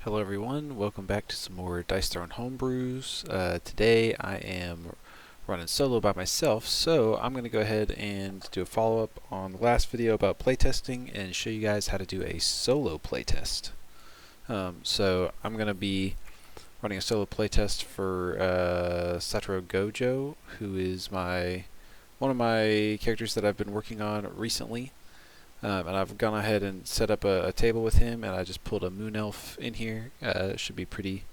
Hello everyone, welcome back to some more Dice Throne Homebrews. Today I am running solo by myself, so I'm going to go ahead and do a follow-up on the last video about playtesting and show you guys how to do a solo playtest. So I'm going to be running a solo playtest for Satoru Gojo, who is one of my characters that I've been working on recently. And I've gone ahead and set up a table with him, and I just pulled a Moon Elf in here. Should be pretty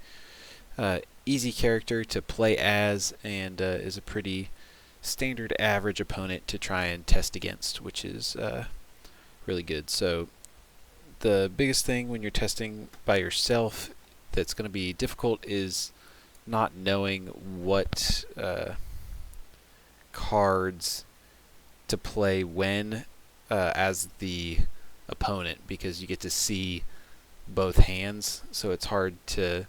easy character to play as, and is a pretty standard average opponent to try and test against, which is really good. So the biggest thing when you're testing by yourself that's going to be difficult is not knowing what cards to play when as the opponent, because you get to see both hands, so it's hard to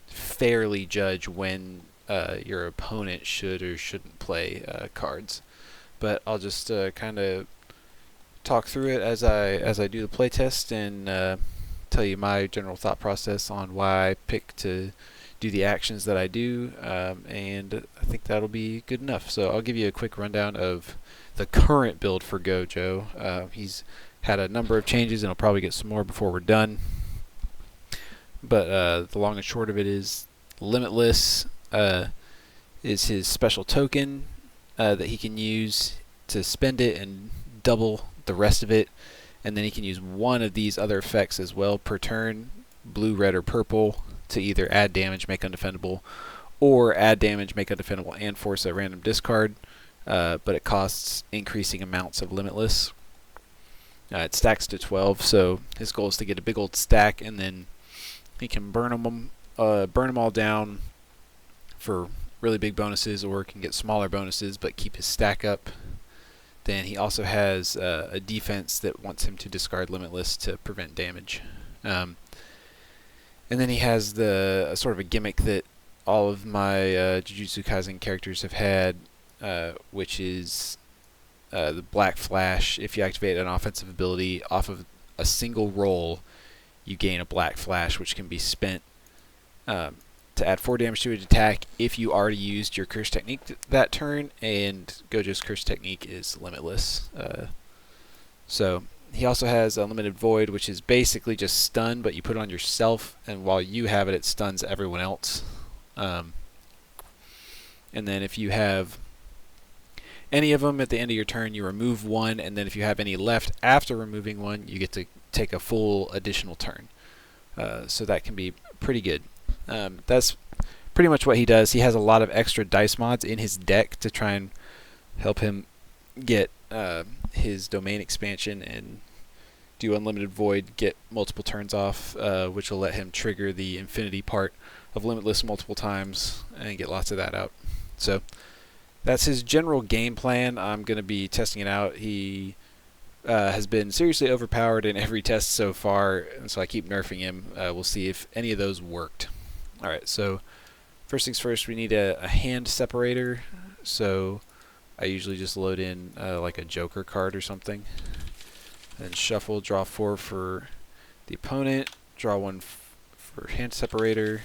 fairly judge when your opponent should or shouldn't play cards. But I'll just kind of talk through it as I do the playtest and tell you my general thought process on why I pick to do the actions that I do, and I think that'll be good enough. So I'll give you a quick rundown of the current build for Gojo. He's had a number of changes, and I'll probably get some more before we're done. But the long and short of it is Limitless is his special token that he can use to spend it and double the rest of it. And then he can use one of these other effects as well per turn, blue, red, or purple, to either add damage, make undefendable, or add damage, make undefendable, and force a random discard. But it costs increasing amounts of Limitless. It stacks to 12, so his goal is to get a big old stack, and then he can burn them all down for really big bonuses, or can get smaller bonuses but keep his stack up. Then he also has a defense that wants him to discard Limitless to prevent damage. And then he has the sort of a gimmick that all of my Jujutsu Kaisen characters have had, which is the Black Flash. If you activate an offensive ability off of a single roll, you gain a Black Flash, which can be spent to add 4 damage to an attack if you already used your Curse Technique that turn, and Gojo's Curse Technique is Limitless. So he also has Unlimited Void, which is basically just stun, but you put it on yourself, and while you have it, it stuns everyone else. And then if you have any of them at the end of your turn, you remove one, and then if you have any left after removing one, you get to take a full additional turn. So that can be pretty good. That's pretty much what he does. He has a lot of extra dice mods in his deck to try and help him get his domain expansion and do Unlimited Void, get multiple turns off, which will let him trigger the infinity part of Limitless multiple times and get lots of that out. So that's his general game plan. I'm going to be testing it out. He has been seriously overpowered in every test so far, and so I keep nerfing him. We'll see if any of those worked. Alright, so first things first, we need a hand separator. So I usually just load in like a Joker card or something. Then shuffle, draw 4 for the opponent, draw 1 for hand separator,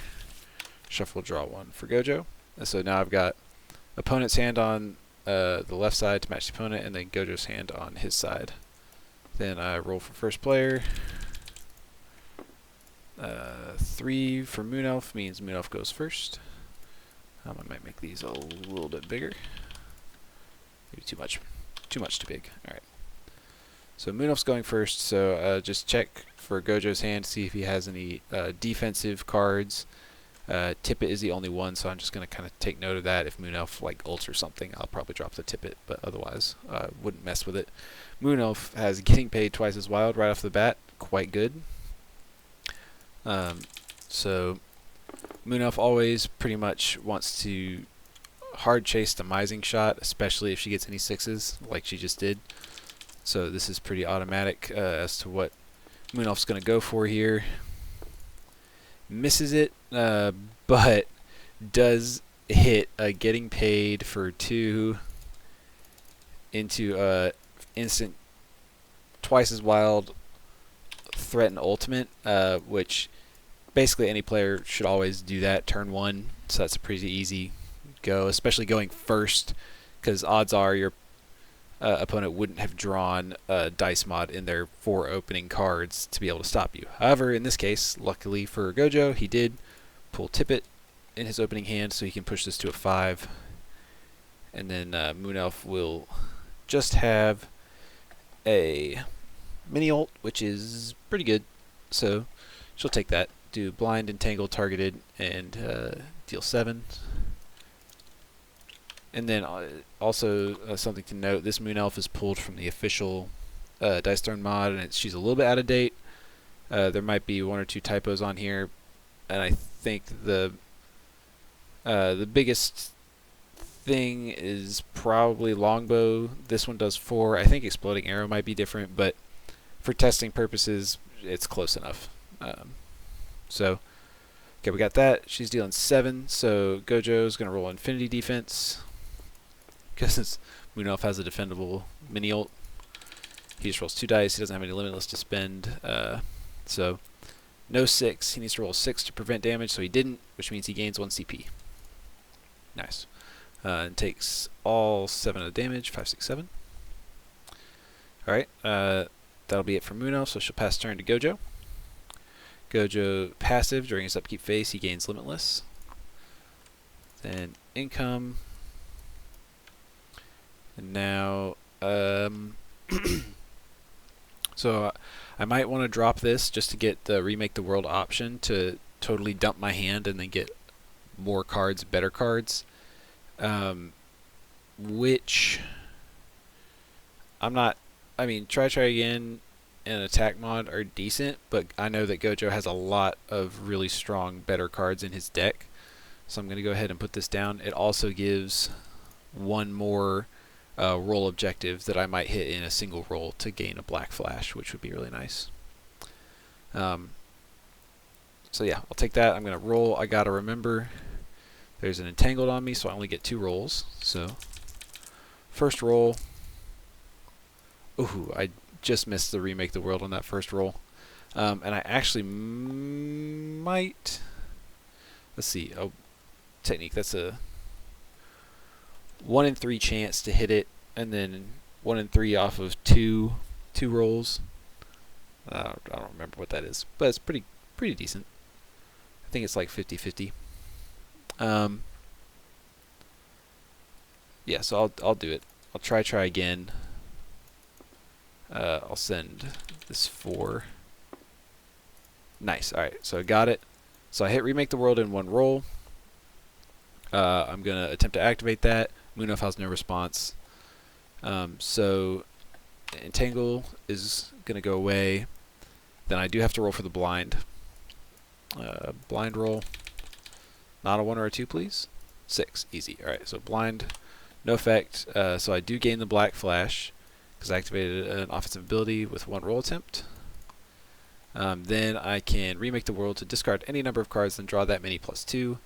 shuffle, draw 1 for Gojo. And so now I've got opponent's hand on the left side to match the opponent, and then Gojo's hand on his side. Then I roll for first player. 3 for Moon Elf means Moon Elf goes first. I might make these a little bit bigger. Maybe too much too big. Alright. So Moon Elf's going first, so just check for Gojo's hand, see if he has any defensive cards. Tippet is the only one, so I'm just going to kind of take note of that. If Moon Elf like ults or something, I'll probably drop the Tippet, but otherwise wouldn't mess with it. Moon Elf has Getting Paid Twice as Wild right off the bat, quite good. So Moon Elf always pretty much wants to hard chase the Demising Shot, especially if she gets any 6s, like she just did. So this is pretty automatic as to what Moon Elf's going to go for here. Misses it, but does hit a Getting Paid for 2 into instant Twice as Wild Threaten Ultimate, which basically any player should always do that turn 1, so that's a pretty easy go, especially going first, because odds are your opponent wouldn't have drawn a dice mod in their 4 opening cards to be able to stop you. However, in this case, luckily for Gojo, he did pull Tippet in his opening hand, so he can push this to a 5. And then Moon Elf will just have a mini ult, which is pretty good. So she'll take that. Do blind, entangle, targeted, and deal 7. And then also something to note: this Moon Elf is pulled from the official Dice Throne mod, and she's a little bit out of date. There might be 1 or 2 typos on here, and I think the biggest thing is probably Longbow. This one does 4. I think Exploding Arrow might be different, but for testing purposes, it's close enough. So, okay, we got that. She's dealing 7, so Gojo's going to roll Infinity Defense, because Moon Elf has a defendable mini ult. He just rolls 2 dice. He doesn't have any Limitless to spend. So, no 6. He needs to roll 6 to prevent damage, so he didn't, which means he gains 1 CP. Nice. And takes all 7 of the damage, 5, 6, 7. Alright, that'll be it for Moon Elf, so she'll pass turn to Gojo. Gojo passive, during his upkeep phase, he gains Limitless. Then income. And now, so I might want to drop this just to get the Remake the World option to totally dump my hand and then get more cards, better cards. Which I'm not, I mean, try again and attack mod are decent, but I know that Gojo has a lot of really strong, better cards in his deck. So I'm going to go ahead and put this down. It also gives 1 more roll objective that I might hit in a single roll to gain a black flash, which would be really nice. So yeah, I'll take that. I'm going to roll. I got to remember there's an entangled on me, so I only get 2 rolls. So first roll. Ooh, I just missed the Remake the World on that first roll. And I actually might... Let's see. Oh, technique. That's a 1 in 3 chance to hit it, and then 1 in 3 off of two rolls. I don't remember what that is, but it's pretty decent. I think it's like 50-50. Yeah, so I'll do it. I'll try again. I'll send this 4. Nice. Alright, so I got it. So I hit Remake the World in 1 roll. I'm going to attempt to activate that. Moon Elf has no response. So Entangle is going to go away. Then I do have to roll for the blind. Blind roll. Not a 1 or a 2, please. 6. Easy. Alright, so blind, no effect. So I do gain the black flash, because I activated an offensive ability with 1 roll attempt. Then I can Remake the World to discard any number of cards and draw that many plus 2.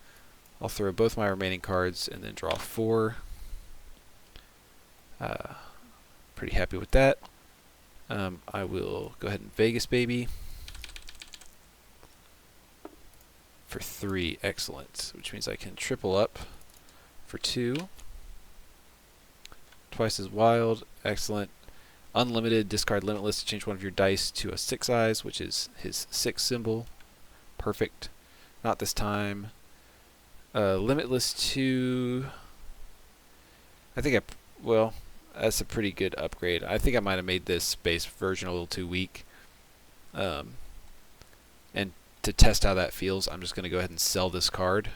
I'll throw both my remaining cards and then draw 4. Pretty happy with that. I will go ahead and Vegas Baby for 3. Excellent. Which means I can triple up for 2. Twice as wild. Excellent. Unlimited, discard Limitless to change 1 of your dice to a 6 eyes, which is his 6 symbol. Perfect. Not this time. Limitless to... well, that's a pretty good upgrade. I think I might have made this base version a little too weak. And to test how that feels, I'm just going to go ahead and sell this card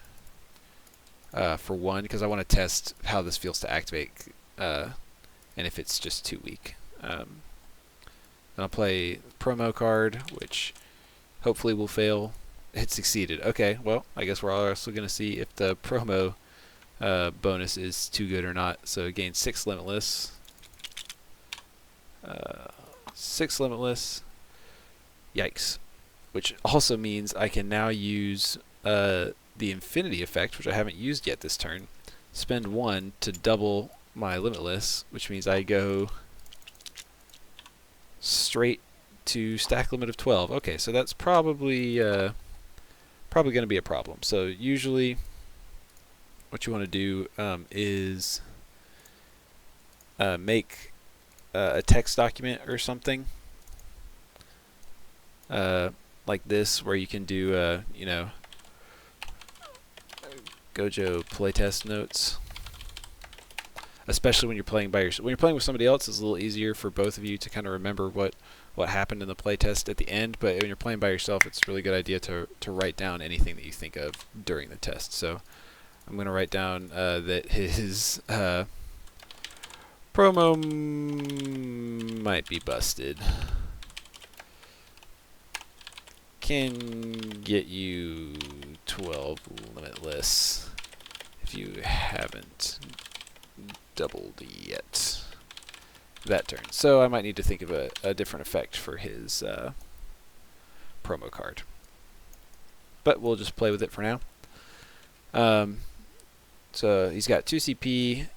for 1, because I want to test how this feels to activate, and if it's just too weak. Then I'll play promo card, which hopefully will fail. It succeeded. Okay, well, I guess we're also going to see if the promo bonus is too good or not. So gain 6 Limitless. 6 Limitless. Yikes. Which also means I can now use the Infinity effect, which I haven't used yet this turn. Spend 1 to double my Limitless, which means I go straight to stack limit of 12. Okay, so that's probably probably going to be a problem. So usually what you want to do is make a text document or something like this, where you can do you know, Gojo playtest notes. Especially when you're playing by yourself. When you're playing with somebody else, it's a little easier for both of you to kind of remember what happened in the playtest at the end. But when you're playing by yourself, it's a really good idea to write down anything that you think of during the test. So I'm going to write down that his promo might be busted. Can get you 12 limitless if you haven't doubled yet that turn. So I might need to think of a different effect for his promo card. But we'll just play with it for now. So he's got 2 CP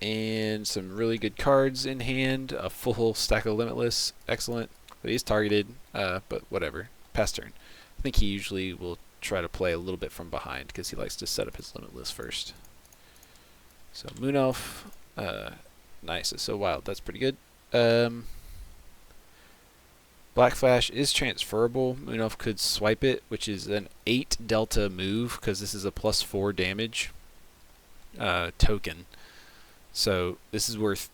and some really good cards in hand. A full stack of limitless. Excellent. But he's targeted, but whatever. Pass turn. I think he usually will try to play a little bit from behind because he likes to set up his limitless first. So Moon Elf, nice. It's so wild. That's pretty good. Black Flash is transferable. Moon Elf could swipe it, which is an 8 delta move because this is a +4 damage token. So this is worth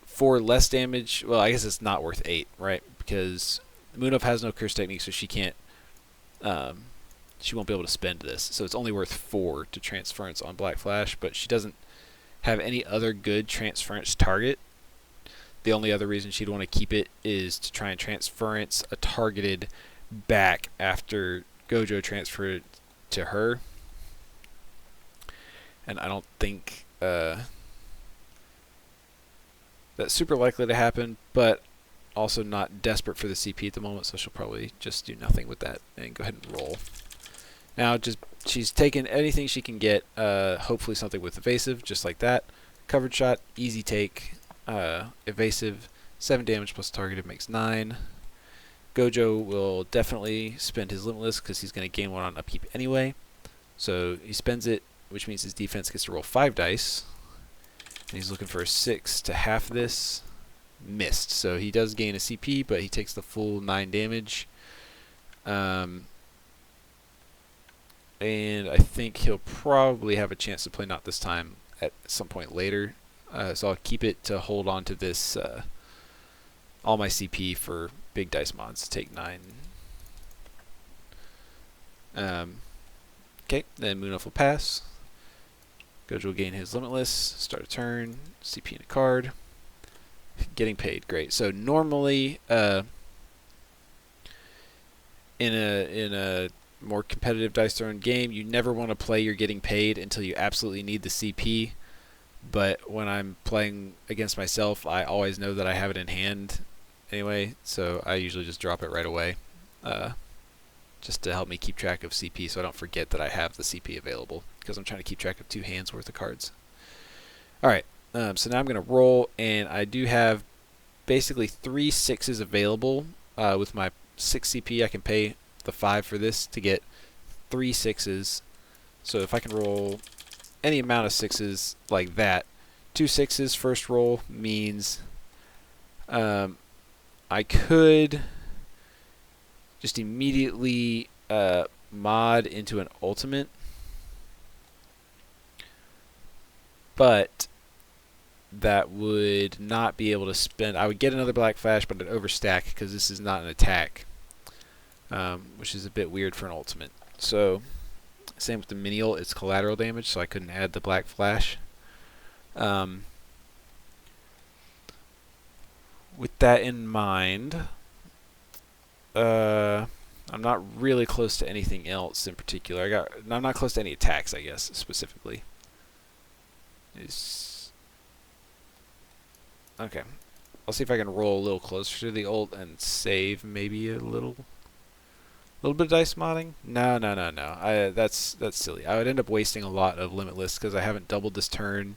4 less damage. Well, I guess it's not worth 8, right? Because Moon Elf has no curse technique, so she can't. She won't be able to spend this, so it's only worth 4 to transference on Black Flash, but she doesn't have any other good transference target. The only other reason she'd want to keep it is to try and transference a targeted back after Gojo transferred it to her. And I don't think that's super likely to happen, but also not desperate for the CP at the moment, so she'll probably just do nothing with that and go ahead and roll. Now, she's taken anything she can get, hopefully something with evasive, just like that. Covered shot, easy take. Evasive, 7 damage plus targeted makes 9. Gojo will definitely spend his limitless because he's going to gain 1 on upkeep anyway. So he spends it, which means his defense gets to roll 5 dice. And he's looking for a 6 to half this. Missed. So he does gain a CP, but he takes the full 9 damage. And I think he'll probably have a chance to play Not This Time at some point later. So I'll keep it to hold on to this all my CP for big dice mods. Take 9. Okay, then Moon Elf will pass. Gojo will gain his limitless. Start a turn. CP in a card. Getting paid, great. So normally, in a more competitive dice throwing game, you never want to play you're getting paid until you absolutely need the CP. But when I'm playing against myself, I always know that I have it in hand anyway, so I usually just drop it right away, just to help me keep track of CP, so I don't forget that I have the CP available, because I'm trying to keep track of 2 hands worth of cards. All right. So now I'm going to roll, and I do have basically 3 6s available. With my 6 CP, I can pay the 5 for this to get 3 6s. So if I can roll any amount of 6s like that, 2 6s first roll means I could just immediately mod into an ultimate, but that would not be able to spend. I would get another Black Flash, but it'd overstack because this is not an attack, which is a bit weird for an ultimate. So same with the mini ult, it's collateral damage, so I couldn't add the Black Flash. With that in mind, I'm not really close to anything else in particular. I'm not close to any attacks, I guess, specifically. Okay. I'll see if I can roll a little closer to the ult and save maybe a little bit of dice modding. No. That's silly. I would end up wasting a lot of limitless because I haven't doubled this turn.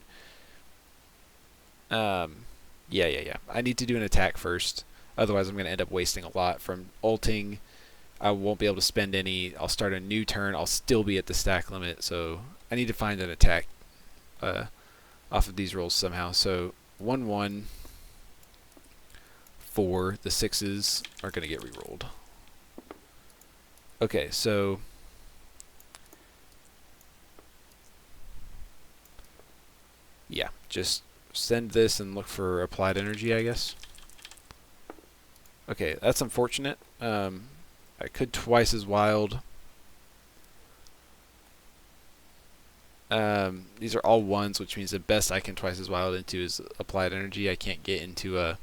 Yeah. I need to do an attack first. Otherwise, I'm going to end up wasting a lot from ulting I won't be able to spend any. I'll start a new turn. I'll still be at the stack limit. So I need to find an attack off of these rolls somehow. So 1-1 4. The 6s are going to get rerolled. Okay, so yeah, just send this and look for applied energy, I guess. Okay, that's unfortunate. I could twice as wild. These are all 1s, which means the best I can twice as wild into is applied energy. I can't get into a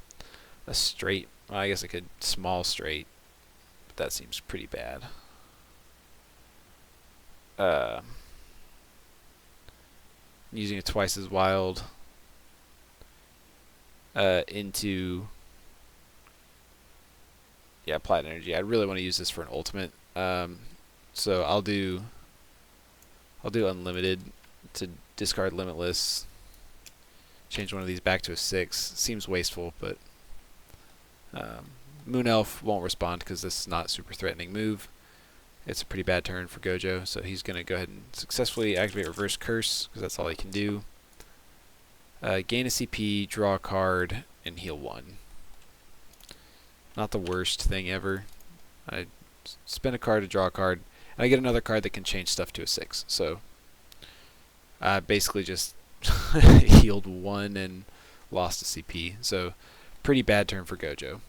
straight. Well, I guess I could small straight, but that seems pretty bad. Using a twice as wild into applied energy. I really want to use this for an ultimate. So I'll do unlimited to discard limitless. Change one of these back to a 6. Seems wasteful, but Moon Elf won't respond because this is not a super threatening move. It's a pretty bad turn for Gojo, so he's going to go ahead and successfully activate Reverse Curse because that's all he can do. Gain a CP, draw a card, and heal 1. Not the worst thing ever. I spend a card to draw a card, and I get another card that can change stuff to a 6. So I basically just healed 1 and lost a CP. So pretty bad turn for Gojo.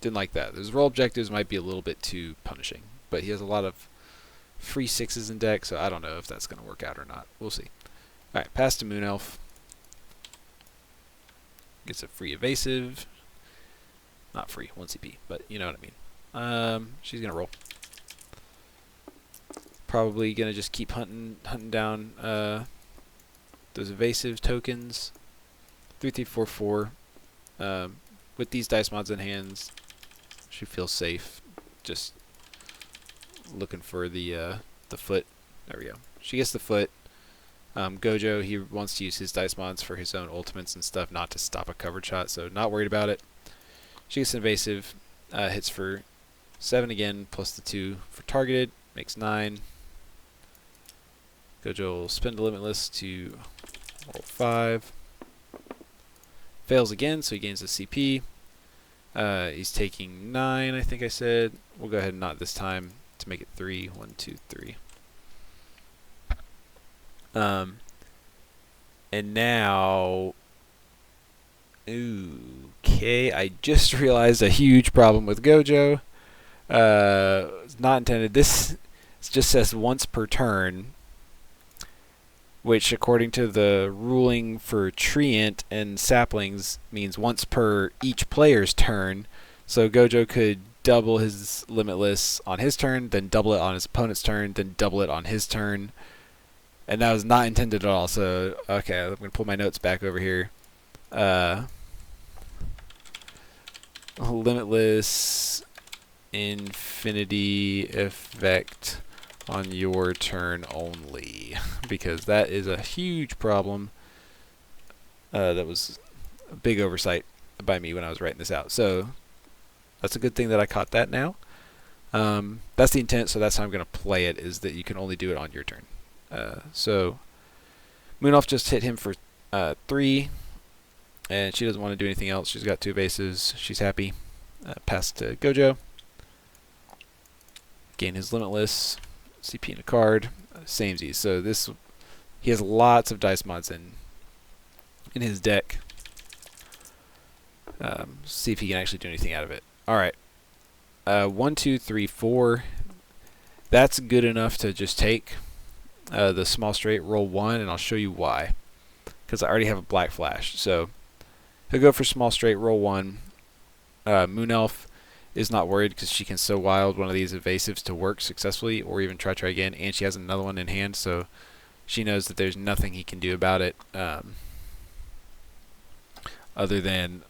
Didn't like that. His role objectives might be a little bit too punishing, but he has a lot of free 6s in deck, so I don't know if that's going to work out or not. We'll see. Alright, pass to Moon Elf. Gets a free evasive. Not free, 1 CP, but you know what I mean. She's going to roll. Probably going to just keep hunting down those evasive tokens. 3, 3, 4, 4. With these dice mods in hands, she feels safe. Just looking for the foot. There we go. She gets the foot. Gojo, he wants to use his dice mods for his own ultimates and stuff, not to stop a covered shot, so not worried about it. She gets an evasive, hits for 7 again, plus the 2 for targeted, makes 9. Gojo will spend a limitless to roll 5. Fails again, so he gains a CP. He's taking 9, I think I said. We'll go ahead and not this time to make it 3. 1, 2, 3. And now, okay, I just realized a huge problem with Gojo. It's not intended. This just says once per turn, which according to the ruling for treant and saplings means once per each player's turn. So Gojo could double his limitless on his turn, then double it on his opponent's turn, then double it on his turn. And that was not intended at all. So, okay, I'm going to pull my notes back over here. Limitless infinity effect on your turn only, because that is a huge problem. That was a big oversight by me when I was writing this out. So that's a good thing that I caught that now. That's the intent, so that's how I'm going to play it, is that you can only do it on your turn. So Moon Elf just hit him for 3, and she doesn't want to do anything else. She's got 2 bases. She's happy. Pass to Gojo. Gain his limitless. CP in a card. Samesies. So this, he has lots of dice mods in his deck. See if he can actually do anything out of it. Alright. 1, 2, 3, 4. That's good enough to just take the small straight, roll 1, and I'll show you why. Because I already have a black flash. So he'll go for small straight, roll 1. Moon Elf is not worried because she can so wild one of these evasives to work successfully, or even try again, and she has another one in hand, so she knows that there's nothing he can do about it other than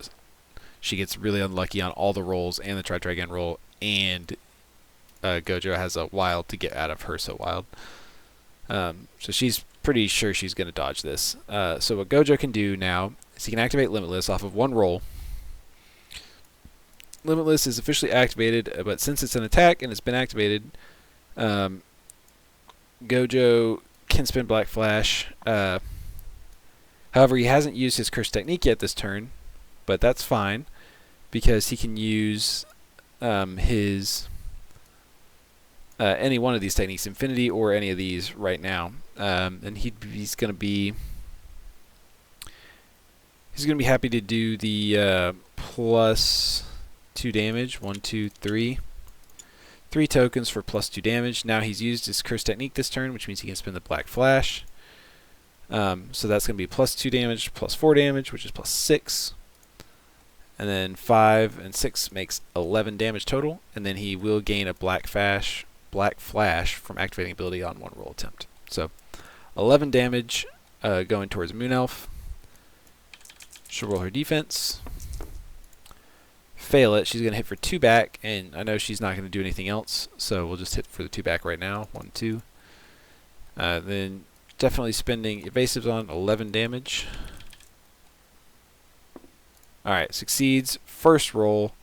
she gets really unlucky on all the rolls and the try again roll, and Gojo has a wild to get out of her so wild. So she's pretty sure she's going to dodge this. So what Gojo can do now is he can activate Limitless off of 1 roll. Limitless is officially activated, but since it's an attack and it's been activated, Gojo can spend Black Flash. However, he hasn't used his Curse Technique yet this turn, but that's fine because he can use his any one of these techniques, Infinity or any of these right now, and he's going to be happy to do the plus 2 damage. 1, 2, 3. 3 tokens for plus 2 damage. Now he's used his Curse Technique this turn, which means he can spend the Black Flash. So that's going to be plus 2 damage, plus 4 damage, which is plus 6. And then 5 and 6 makes 11 damage total. And then he will gain a Black Flash from activating ability on 1 roll attempt. So 11 damage going towards Moon Elf. She'll roll her defense. Fail it. She's going to hit for 2 back, and I know she's not going to do anything else, so we'll just hit for the 2 back right now. 1, 2. Then definitely spending evasives on 11 damage. Alright, succeeds. First roll.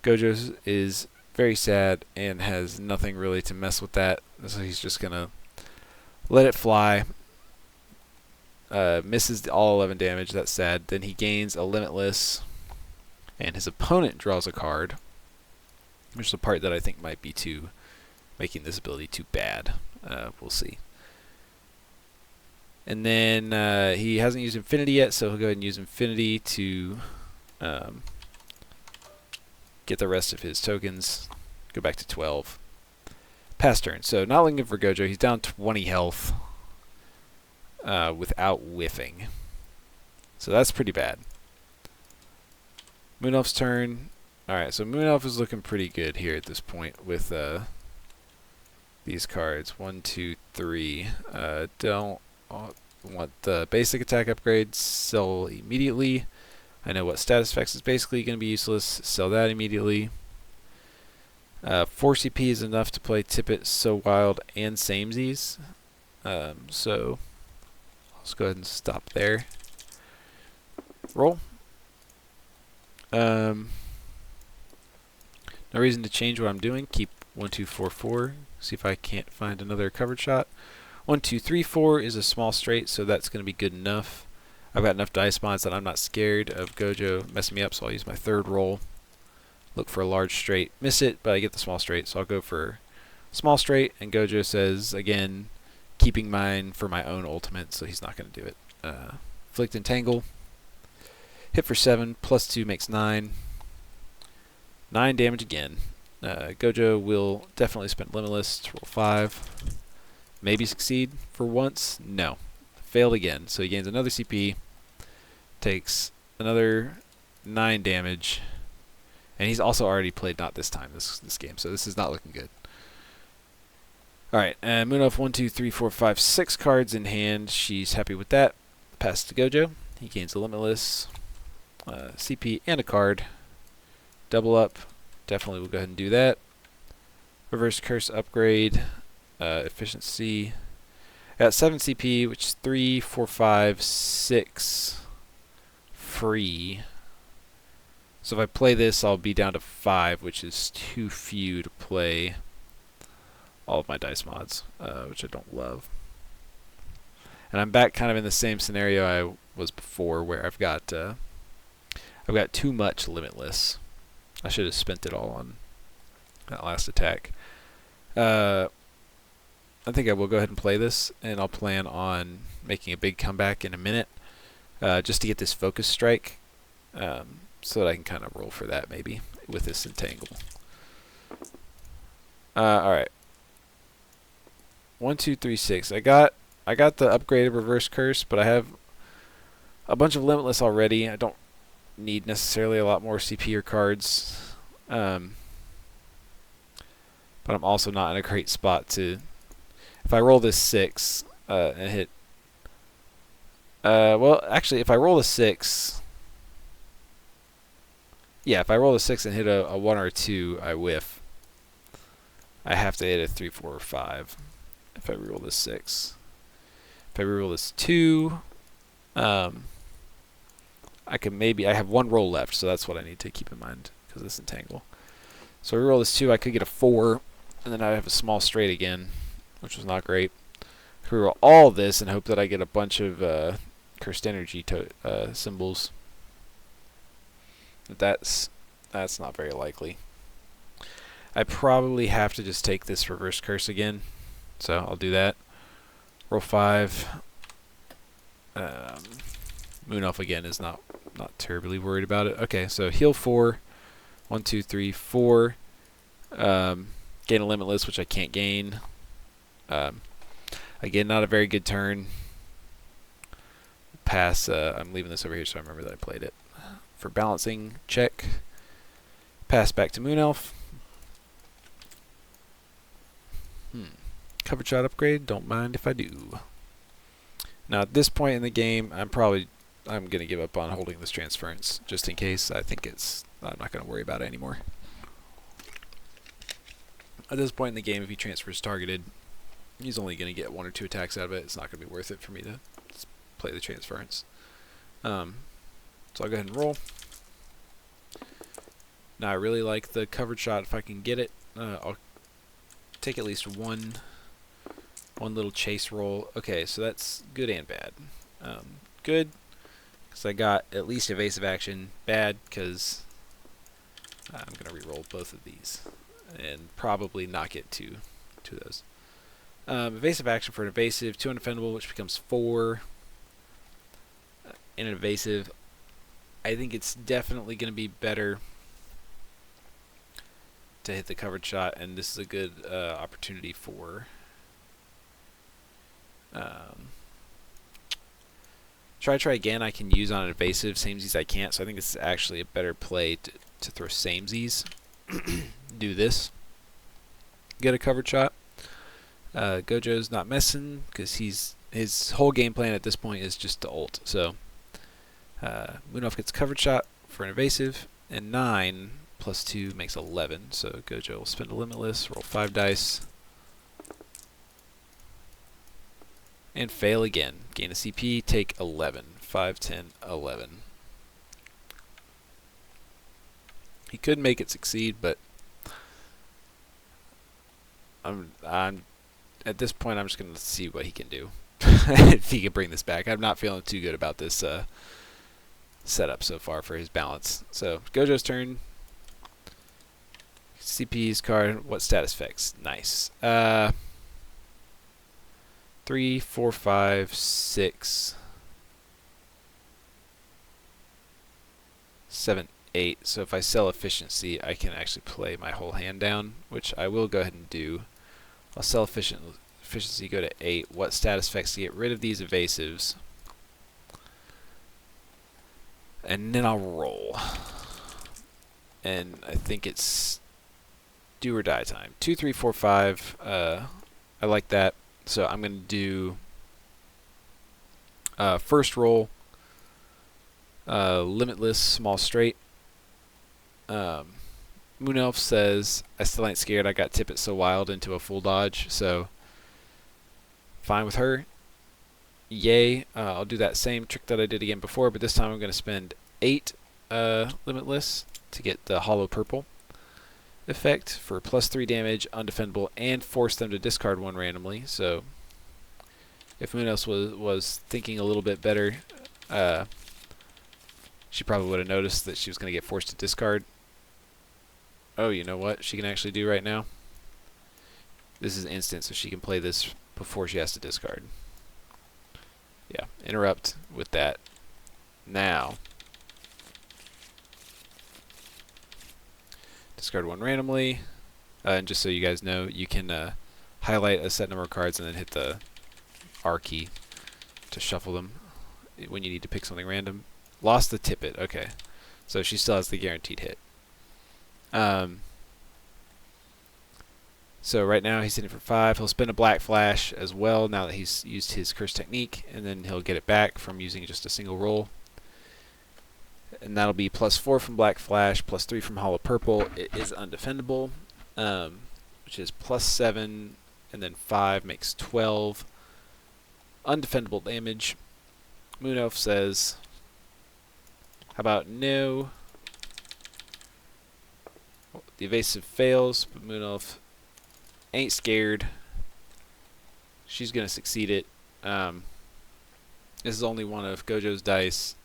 Gojo is very sad and has nothing really to mess with that, so he's just going to let it fly. Misses all 11 damage. That's sad. Then he gains a Limitless, and his opponent draws a card, which is the part that I think might be making this ability too bad. We'll see. And then he hasn't used Infinity yet, so he'll go ahead and use Infinity to get the rest of his tokens. Go back to 12. Pass turn. So not looking for Gojo. He's down 20 health without whiffing. So that's pretty bad. Moon Elf's turn. Alright, so Moon Elf is looking pretty good here at this point with these cards. 1, 2, 3. Don't want the basic attack upgrade. Sell immediately. I know what status effects is basically going to be useless. Sell that immediately. 4 CP is enough to play Tippet, So Wild, and Samesies. So let's go ahead and stop there. Roll. No reason to change what I'm doing. Keep 1, 2, 4, 4. See if I can't find another covered shot. 1, 2, 3, 4 is a small straight, so that's going to be good enough. I've got enough dice mods that I'm not scared of Gojo messing me up, so I'll use my third roll. Look for a large straight. Miss it, but I get the small straight, so I'll go for small straight. And Gojo says, again, keeping mine for my own ultimate, so he's not going to do it. Flicked Entangle. Hit for 7, plus 2 makes 9. 9 damage again. Gojo will definitely spend Limitless to roll 5. Maybe succeed for once. No. Failed again. So he gains another CP. Takes another 9 damage. And he's also already played Not This Time this game, so this is not looking good. Alright, Moon Elf 1, 2, 3, 4, 5, 6 cards in hand. She's happy with that. Pass to Gojo. He gains a Limitless, CP, and a card. Double up. Definitely will go ahead and do that. Reverse Curse upgrade. Efficiency. I got 7 CP, which is 3, 4, 5, 6 free. So if I play this, I'll be down to 5, which is too few to play all of my dice mods, which I don't love. And I'm back kind of in the same scenario I was before, where I've got too much Limitless. I should have spent it all on that last attack. I think I will go ahead and play this, and I'll plan on making a big comeback in a minute, just to get this Focus Strike, so that I can kind of roll for that maybe with this Entangle. Alright. 1, 2, 3, 6. I got the upgraded Reverse Curse, but I have a bunch of Limitless already. I don't need necessarily a lot more CP or cards. But I'm also not in a great spot to... If I roll this 6 and hit... well, actually, if I roll a 6... Yeah, if I roll a 6 and hit a 1 or a 2, I whiff. I have to hit a 3, 4, or 5 if I reroll this 6. If I reroll this 2, I can maybe... I have 1 roll left, so that's what I need to keep in mind. because of this entangle. So we roll this 2, I could get a 4, and then I have a small straight again, which was not great. I could roll all this and hope that I get a bunch of cursed energy symbols. But that's not very likely. I probably have to just take this reverse curse again, so I'll do that. Roll 5. Moon Elf again is not terribly worried about it. Okay, so heal 4. 1, 2, 3, 4. Gain a limitless, which I can't gain. Again, not a very good turn. Pass. I'm leaving this over here so I remember that I played it. For balancing, check. Pass back to Moon Elf. Cover shot upgrade. Don't mind if I do. Now at this point in the game, I'm going to give up on holding this transference just in case. I'm not going to worry about it anymore. At this point in the game, if he transfers targeted, he's only going to get 1 or 2 attacks out of it. It's not going to be worth it for me to play the transference. So I'll go ahead and roll. Now I really like the covered shot if I can get it. I'll take at least one little chase roll. Okay, so that's good and bad. Good, because I got at least evasive action. Bad, because I'm going to re-roll both of these and probably not get two of those. Evasive action for an evasive, 2 undefendable, which becomes 4. And an evasive, I think it's definitely going to be better to hit the covered shot, and this is a good opportunity for try again. I can use on an evasive. Samesies I can't, so I think it's actually a better play to throw Samesies. Do this. Get a covered shot. Gojo's not messing because his whole game plan at this point is just to ult. So Moon Elf gets covered shot for an evasive, and 9 plus 2 makes 11. So Gojo will spend a limitless, roll 5 dice, and fail again. Gain a CP, take 11. 5, 10, 11. He could make it succeed, but I'm at this point I'm just going to see what he can do. If he can bring this back. I'm not feeling too good about this setup so far for his balance. So Gojo's turn. CP's card. What status effects? Nice. 3, 4, 5, 6, 7, 8. So if I sell efficiency, I can actually play my whole hand down, which I will go ahead and do. I'll sell efficiency, go to 8. What status effects to get rid of these evasives? And then I'll roll. And I think it's do or die time. 2, 3, 4, 5. I like that. So I'm going to do first roll, limitless, small straight. Moon Elf says, I still ain't scared, I got Tip It So Wild into a full dodge, so fine with her. Yay. I'll do that same trick that I did again before, but this time I'm going to spend 8 limitless to get the hollow purple effect for +3 damage, undefendable, and force them to discard 1 randomly. So if Moon Elf was thinking a little bit better, she probably would have noticed that she was going to get forced to discard. Oh, you know what she can actually do right now? This is instant, so she can play this before she has to discard. Yeah, interrupt with that. Now, discard 1 randomly, and just so you guys know, you can highlight a set number of cards and then hit the R key to shuffle them when you need to pick something random. Lost the Tip It, okay. So she still has the guaranteed hit. So right now he's hitting for 5. He'll spend a Black Flash as well now that he's used his curse technique, and then he'll get it back from using just a single roll. And that'll be +4 from Black Flash, +3 from Hollow Purple. It is undefendable, which is +7, and then 5 makes 12. Undefendable damage. Moon Elf says, how about no? The evasive fails, but Moon Elf ain't scared. She's going to succeed it. This is only one of Gojo's dice.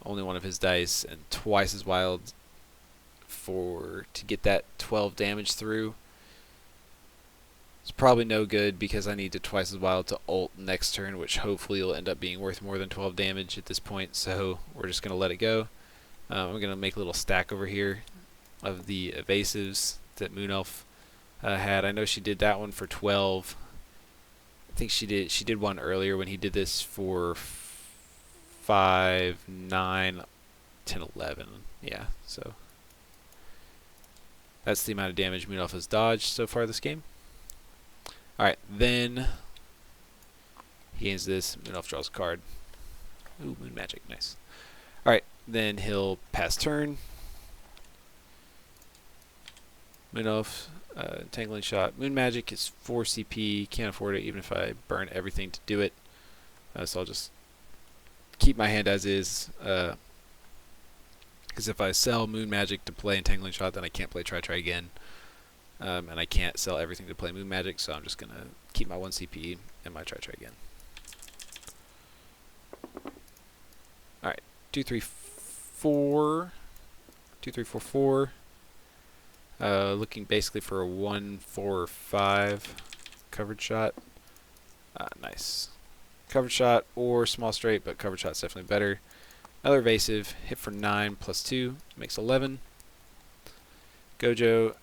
Only one of his dice, and twice as wild to get that 12 damage through. It's probably no good because I need to twice as wild to ult next turn, which hopefully will end up being worth more than 12 damage at this point, so we're just going to let it go. I'm going to make a little stack over here of the evasives that Moon Elf had. I know she did that one for 12. I think she did one earlier when he did this for 5, 9, 10, 11. Yeah, so that's the amount of damage Moon Elf has dodged so far this game. Alright, then he gains this. Moon Elf draws a card. Ooh, Moon Magic, nice. Alright, then he'll pass turn. Moon Elf, Entangling Shot. Moon Magic is 4 CP. Can't afford it even if I burn everything to do it. So I'll just keep my hand as is. Because if I sell Moon Magic to play Entangling Shot, then I can't play Try again. And I can't sell everything to play Moon Magic, so I'm just going to keep my 1 CP and my Try again. Alright, 2, 3, 4. 2, 3, 4, 4. Looking basically for a 1, 4, 5 covered shot. Nice. Covered shot or small straight, but covered shot's definitely better. Another evasive, hit for 9 plus 2, makes 11. Gojo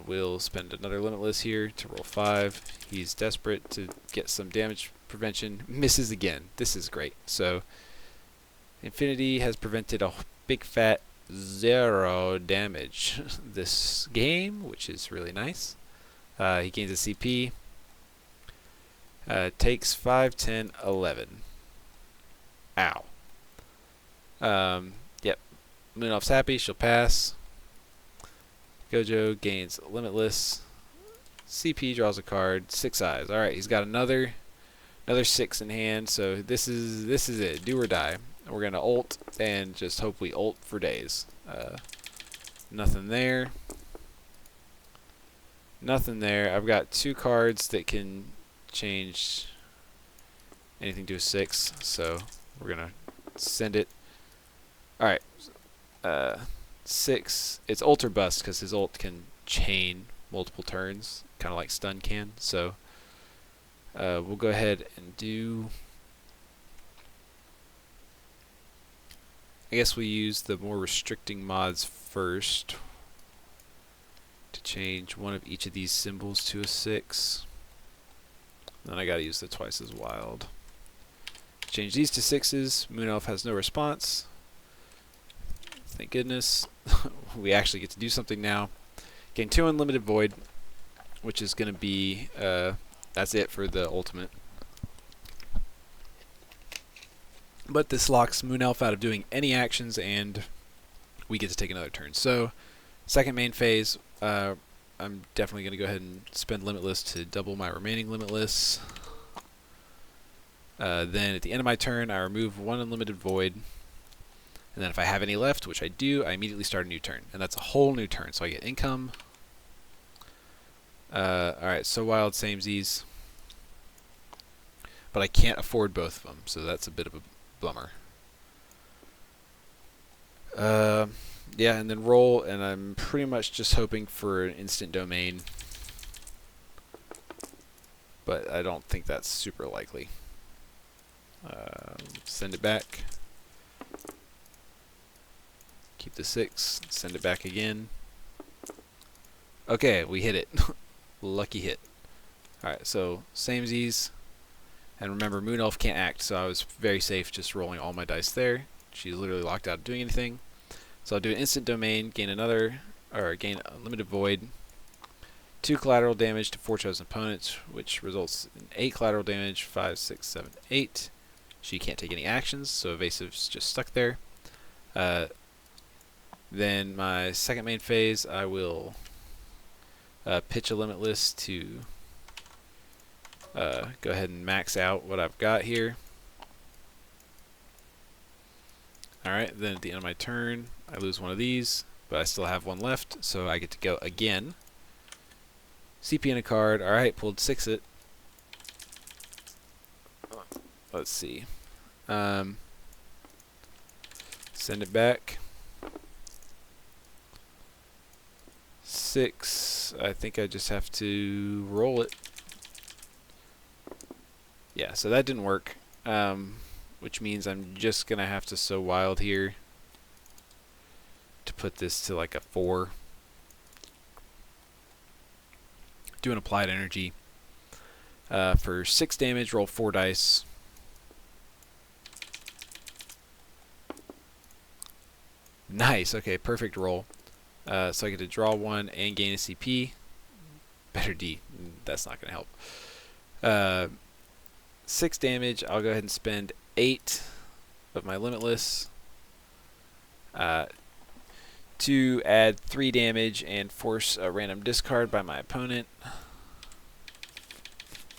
will spend another limitless here to roll 5. He's desperate to get some damage prevention. Misses again. This is great. So Infinity has prevented a big fat 0 damage this game, which is really nice. He gains a CP. Takes 5, 10, 11. Ow. Yep. Moon Elf's happy. She'll pass. Gojo gains limitless. CP draws a card. 6 eyes. All right, he's got another 6 in hand. So this is it. Do or die. We're gonna ult and just hope we ult for days. Nothing there. Nothing there. I've got 2 cards that can change anything to a 6. So we're gonna send it. All right. 6. It's ult or bust because his ult can chain multiple turns, kind of like stun can. So we'll go ahead and do. I guess we use the more restricting mods first to change one of each of these symbols to a 6. Then I gotta use the twice as wild. Change these to 6s. Moon Elf has no response. Thank goodness. We actually get to do something now. Gain 2 unlimited void, which is gonna be that's it for the ultimate. But this locks Moon Elf out of doing any actions, and we get to take another turn. So, second main phase, I'm definitely going to go ahead and spend Limitless to double my remaining Limitless. Then at the end of my turn, I remove 1 unlimited void. And then if I have any left, which I do, I immediately start a new turn. And that's a whole new turn. So I get income. Alright, so wild, samesies. But I can't afford both of them, so that's a bit of a bummer. Yeah, and then roll, and I'm pretty much just hoping for an instant domain. But I don't think that's super likely. Send it back. Keep the 6. Send it back again. Okay, we hit it. Lucky hit. Alright, so samesies. And remember, Moon Elf can't act, so I was very safe just rolling all my dice there. She's literally locked out of doing anything. So I'll do an instant domain, gain unlimited void, 2 collateral damage to 4 chosen opponents, which results in 8 collateral damage, 5, 6, 7, 8. She can't take any actions, so evasive's just stuck there. Then my second main phase, I will pitch a limitless to go ahead and max out what I've got here. Alright, then at the end of my turn, I lose one of these. but I still have one left, so I get to go again. CP and a card. Alright, pulled 6 it. Let's see. Send it back. 6. I think I just have to roll it. Yeah, so that didn't work. Which means I'm just going to have to sow wild here to put this to like a 4. Do an applied energy. For 6 damage, roll 4 dice. Nice, okay, perfect roll. So I get to draw 1 and gain a CP. Better D, that's not going to help. 6 damage, I'll go ahead and spend 8 of my Limitless to add 3 damage and force a random discard by my opponent.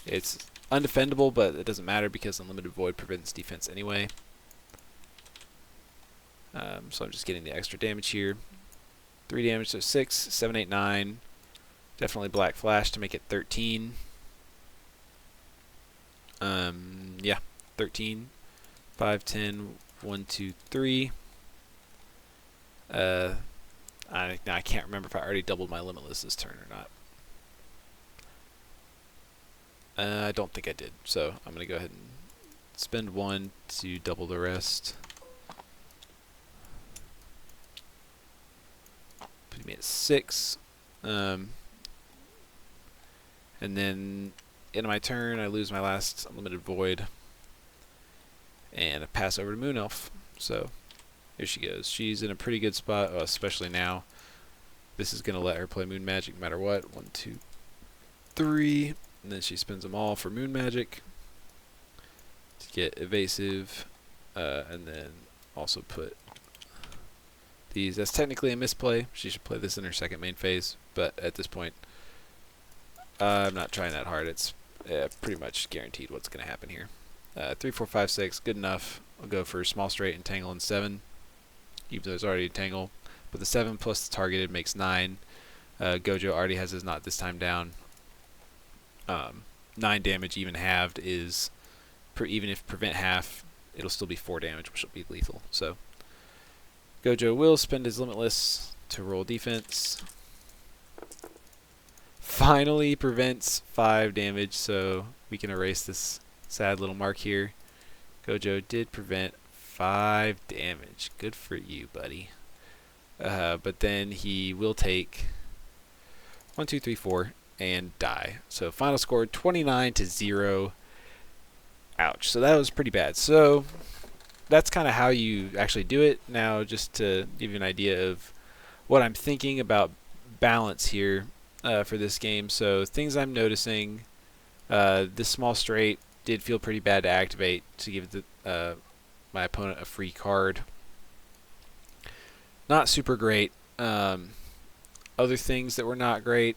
It's undefendable, but it doesn't matter because Unlimited Void prevents defense anyway. So I'm just getting the extra damage here. 3 damage, so 6, 7, 8, 9. Definitely Black Flash to make it 13. Yeah, 13. 5, 10, 1, 2, 3. I can't remember if I already doubled my Limitless this turn or not. I don't think I did, so I'm going to go ahead and spend 1 to double the rest. Put me at 6. And then in my turn, I lose my last Unlimited Void. And I pass over to Moon Elf. So here she goes. She's in a pretty good spot, especially now. This is going to let her play Moon Magic no matter what. 1, 2, 3. And then she spends them all for Moon Magic to get evasive. And then also put these. That's technically a misplay. She should play this in her second main phase. But at this point, I'm not trying that hard. It's pretty much guaranteed what's going to happen here. 3, 4, 5, 6, good enough. I'll go for small straight, entangle, and 7, even though it's already entangle. But the 7 plus the targeted makes 9. Gojo already has his not this time down. 9 damage, even halved, is even if prevent half, it'll still be 4 damage, which will be lethal. So Gojo will spend his Limitless to roll defense. Finally prevents 5 damage, so we can erase this sad little mark here. Gojo did prevent 5 damage. Good for you, buddy. But then he will take 1, 2, 3, 4 and die. So final score 29-0. Ouch. So that was pretty bad. So that's kind of how you actually do it. Now, just to give you an idea of what I'm thinking about balance here for this game. So things I'm noticing, this small straight did feel pretty bad to activate to give my opponent a free card. Not super great. Other things that were not great.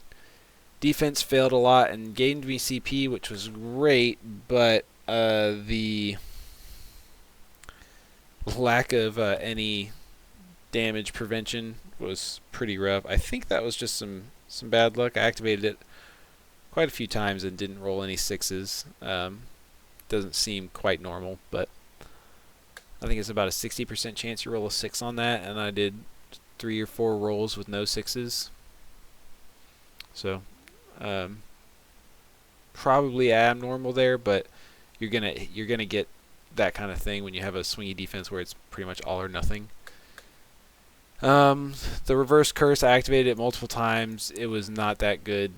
Defense failed a lot and gained me CP, which was great, but the lack of any damage prevention was pretty rough. I think that was just some bad luck. I activated it quite a few times and didn't roll any 6s. Doesn't seem quite normal, but I think it's about a 60% chance you roll a 6 on that, and I did 3 or 4 rolls with no 6s. So probably abnormal there, but you're gonna get that kind of thing when you have a swingy defense where it's pretty much all or nothing. The reverse curse, I activated it multiple times. It was not that good.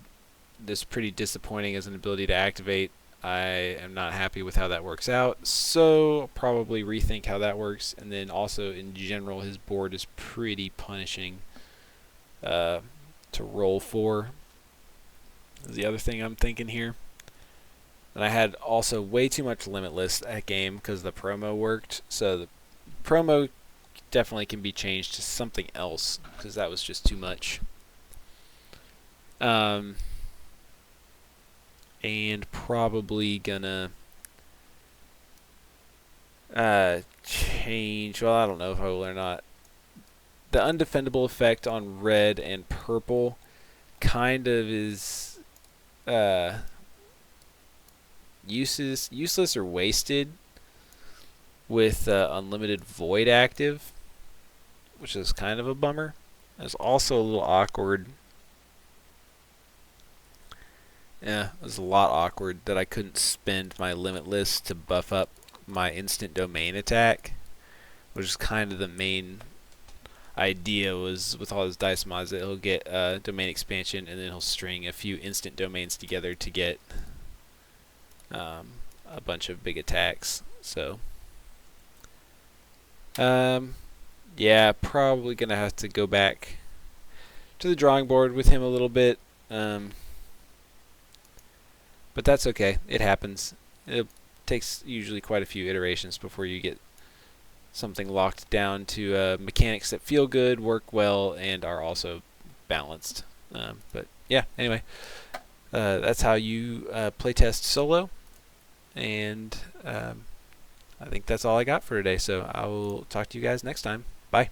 This pretty disappointing as an ability to activate. I am not happy with how that works out, so I'll probably rethink how that works. And then also in general, his board is pretty punishing to roll for. Is the other thing I'm thinking here. And I had also way too much Limitless that game because the promo worked. So the promo definitely can be changed to something else because that was just too much. And probably gonna change. Well, I don't know if I will or not. the undefendable effect on red and purple kind of is useless or wasted with unlimited void active, which is kind of a bummer. It's also a little awkward. Yeah, it was a lot awkward that I couldn't spend my limitless to buff up my instant domain attack, which is kind of the main idea. Was with all his dice mods that he'll get domain expansion, and then he'll string a few instant domains together to get a bunch of big attacks. So yeah, probably gonna have to go back to the drawing board with him a little bit, but that's okay. It happens. It takes usually quite a few iterations before you get something locked down to mechanics that feel good, work well, and are also balanced. But yeah, anyway, that's how you playtest solo, and I think that's all I got for today. So I will talk to you guys next time. Bye.